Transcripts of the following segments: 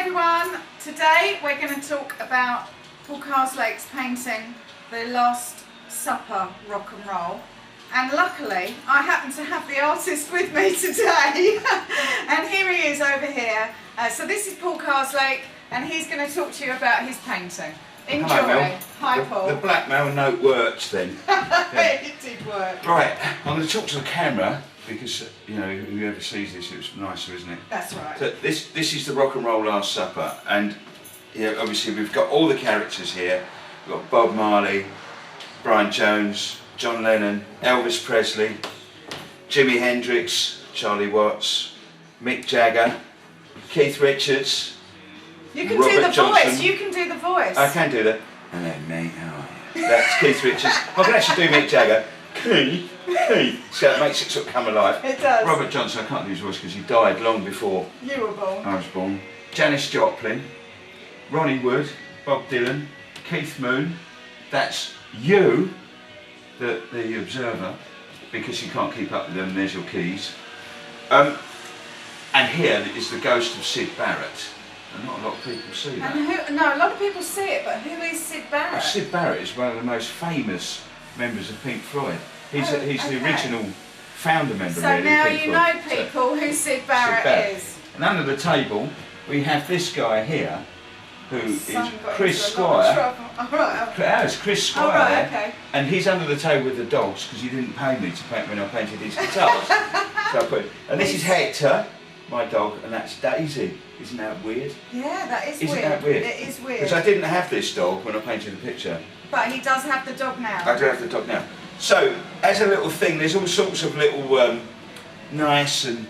everyone, today we're going to talk about Paul Karslake's painting The Last Supper Rock and Roll, and luckily I happen to have the artist with me today and here he is over here. So this is Paul Karslake and he's going to talk to you about his painting. Enjoy. Hi Paul. The blackmail note worked then. Yeah. It did work. Right, I'm going to talk to the camera because, you know, whoever sees this, it's nicer, isn't it? That's right. So this is the Rock and Roll Last Supper, and obviously we've got all the characters here. We've got Bob Marley, Brian Jones, John Lennon, Elvis Presley, Jimi Hendrix, Charlie Watts, Mick Jagger, Keith Richards. You can Robert do the Johnson. voice. You can do the voice. I can do that. Hello mate, how are you? That's Keith Richards. I can actually do Mick Jagger. Keith. So it makes it sort of come alive. It does. Robert Johnson, I can't do his voice because he died long before You were born. I was born. Janis Joplin, Ronnie Wood, Bob Dylan, Keith Moon. That's you, the observer, because you can't keep up with them. There's your keys. And here is the ghost of Sid Barrett. And not a lot of people see that. And no, a lot of people see it, but who is Sid Barrett? Well, Sid Barrett is one of the most famous members of Pink Floyd. He's the original founder member. So really, now of Pink you Floyd. know people who Sid Barrett is. And under the table we have this guy here, who is Son got Chris into a lot of Squire. trouble. Oh, right, okay. Oh, it's Chris Squire Oh, right, there. okay. And he's under the table with the dogs because he didn't pay me to paint when I painted his guitars. So I put, and this is Hector, my dog, and that's Daisy. Isn't that weird? Yeah, that is Isn't weird. that weird? It is weird. Because I didn't have this dog when I painted the picture. But he does have the dog now. I do have the dog now. So, as a little thing, there's all sorts of little nice and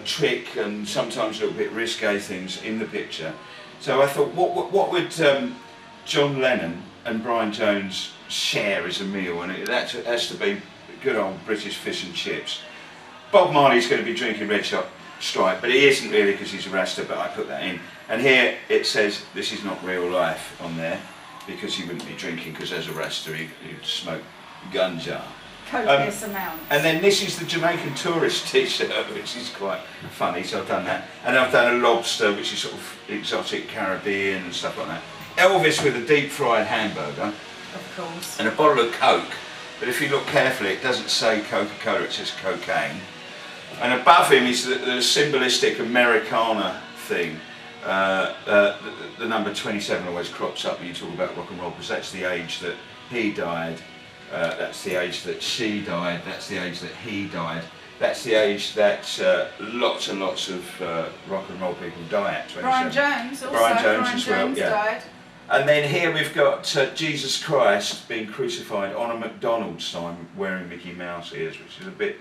trick and sometimes a little bit risque things in the picture. So I thought, what would John Lennon and Brian Jones share as a meal? And that has to be good old British fish and chips. Bob Marley's going to be drinking Red Stripe, but he isn't really because he's a Rasta, but I put that in. And here it says, this is not real life on there, because he wouldn't be drinking, because as a Rasta he'd smoke ganja. Copious amounts. And then this is the Jamaican tourist t-shirt, which is quite funny, so I've done that. And I've done a lobster, which is sort of exotic Caribbean and stuff like that. Elvis with a deep fried hamburger. Of course. And a bottle of Coke, but if you look carefully it doesn't say Coca-Cola, it says cocaine. And above him is the symbolistic Americana thing. The number 27 always crops up when you talk about rock and roll, because that's the age that he died, that's the age that she died, that's the age that he died, that's the age that lots and lots of rock and roll people die at. 27. Brian Jones also. Brian Jones as well, Jones yeah. died. And then here we've got Jesus Christ being crucified on a McDonald's sign wearing Mickey Mouse ears, which is a bit,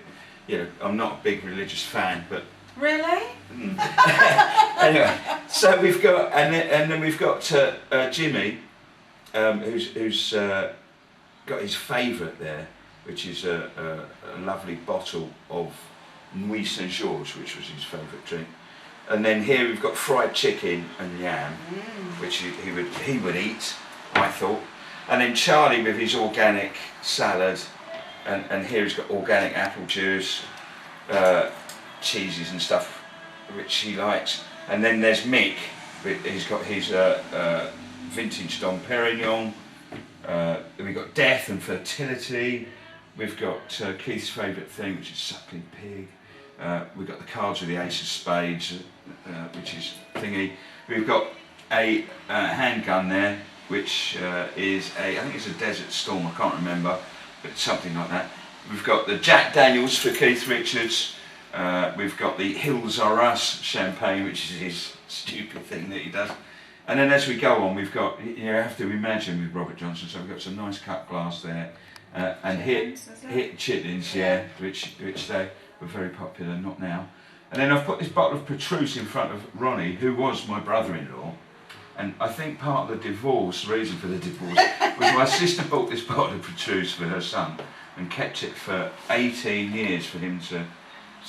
you know, I'm not a big religious fan, but... Really? Anyway, so we've got, and then we've got Jimmy, who's got his favourite there, which is a lovely bottle of Nuit Saint Georges, which was his favourite drink. And then here we've got fried chicken and yam, which he would eat, I thought. And then Charlie with his organic salad, and here he's got organic apple juice, cheeses and stuff, which he likes. And then there's Mick, he's got his vintage Dom Perignon. We've got death and fertility. We've got Keith's favourite thing, which is suckling pig. We've got the cards with the ace of spades, which is thingy. We've got a handgun there, which is I think it's a Desert Storm, I can't remember, but it's something like that. We've got the Jack Daniels for Keith Richards. We've got the Hills Are Us champagne, which is his stupid thing that he does. And then as we go on, we've got, you have to imagine with Robert Johnson, so we've got some nice cut glass there. And hit chitlins, yeah, which they were very popular, not now. And then I've put this bottle of Petrus in front of Ronnie, who was my brother-in-law. And I think part of the reason for the divorce, was my sister bought this bottle of Petrus for her son and kept it for 18 years for him to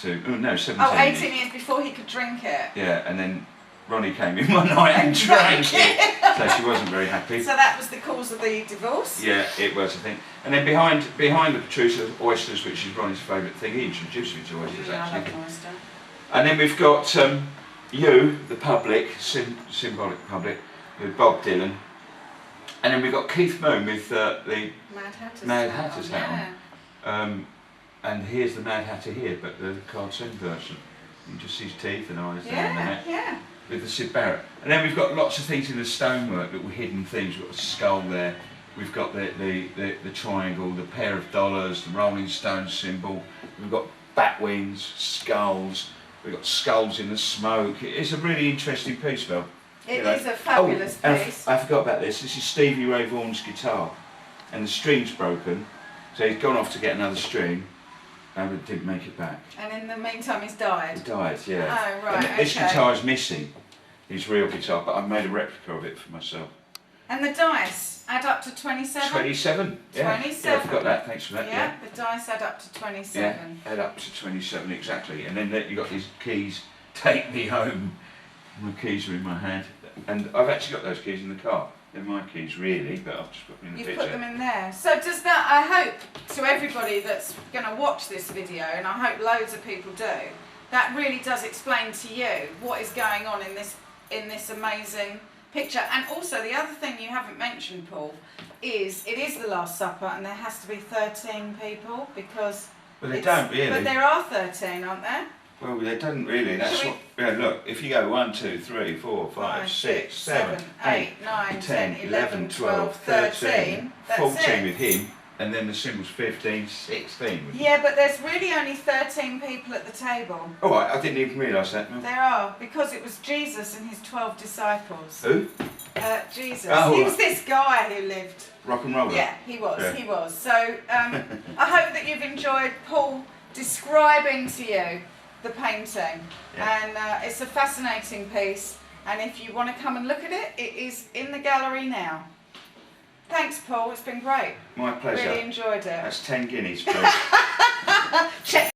oh no, 17 Oh, 18 years before he could drink it. Yeah, and then Ronnie came in one night and drank it, so she wasn't very happy. So that was the cause of the divorce? Yeah, it was, I think. And then behind the Petrus are oysters, which is Ronnie's favourite thing. He introduced me to oysters, actually. I like oyster. And then we've got you, the public, symbolic public, with Bob Dylan. And then we've got Keith Moon with the Mad Hatter's hat on. And here's the Mad Hatter here, but the cartoon version. You can just see his teeth and eyes there in the hat. Yeah. With the Sid Barrett. And then we've got lots of things in the stonework, little hidden things. We've got a skull there. We've got the triangle, the pair of dollars, the Rolling Stones symbol. We've got bat wings, skulls. We've got skulls in the smoke. It's a really interesting piece, Phil. It is a fabulous piece. I forgot about this. This is Stevie Ray Vaughan's guitar, and the string's broken, so he's gone off to get another string, and didn't make it back. And in the meantime, he's died. He died, yeah. Oh right. And this guitar is missing. His real guitar, but I made a replica of it for myself. And the dice add up to 27. 27. Yeah. 27. Yeah, I forgot that. Thanks for that. Yeah, the dice add up to 27. Yeah, add up to 27 exactly. And then you got these keys. Take me home. My keys are in my hand, and I've actually got those keys in the car. They're my keys, really, but I've just put them in the You've picture. put them in there. So does that? I hope to everybody that's going to watch this video, and I hope loads of people do. That really does explain to you what is going on in this amazing picture. And also the other thing you haven't mentioned, Paul, is it is the Last Supper, and there has to be 13 people because. Well, they don't really. But there are 13, aren't there? Well, they don't really. That's what. Yeah, look. If you go 1, 2, 3, 4, 5, 6, 7, 8, 9, 10, 11, 12, 13. 14 with him, and then the symbol's 15, 16. Yeah, but there's really only 13 people at the table. All right, I didn't even realise that. No. There are, because it was Jesus and his 12 disciples. Who? Jesus. Oh, he was this guy who lived. Rock and roller. Yeah, he was. Yeah. He was. So I hope that you've enjoyed Paul describing to you the painting, and it's a fascinating piece, and if you want to come and look at it, it is in the gallery now. Thanks, Paul, it's been great. My pleasure. Really enjoyed it. That's 10 guineas, please. Check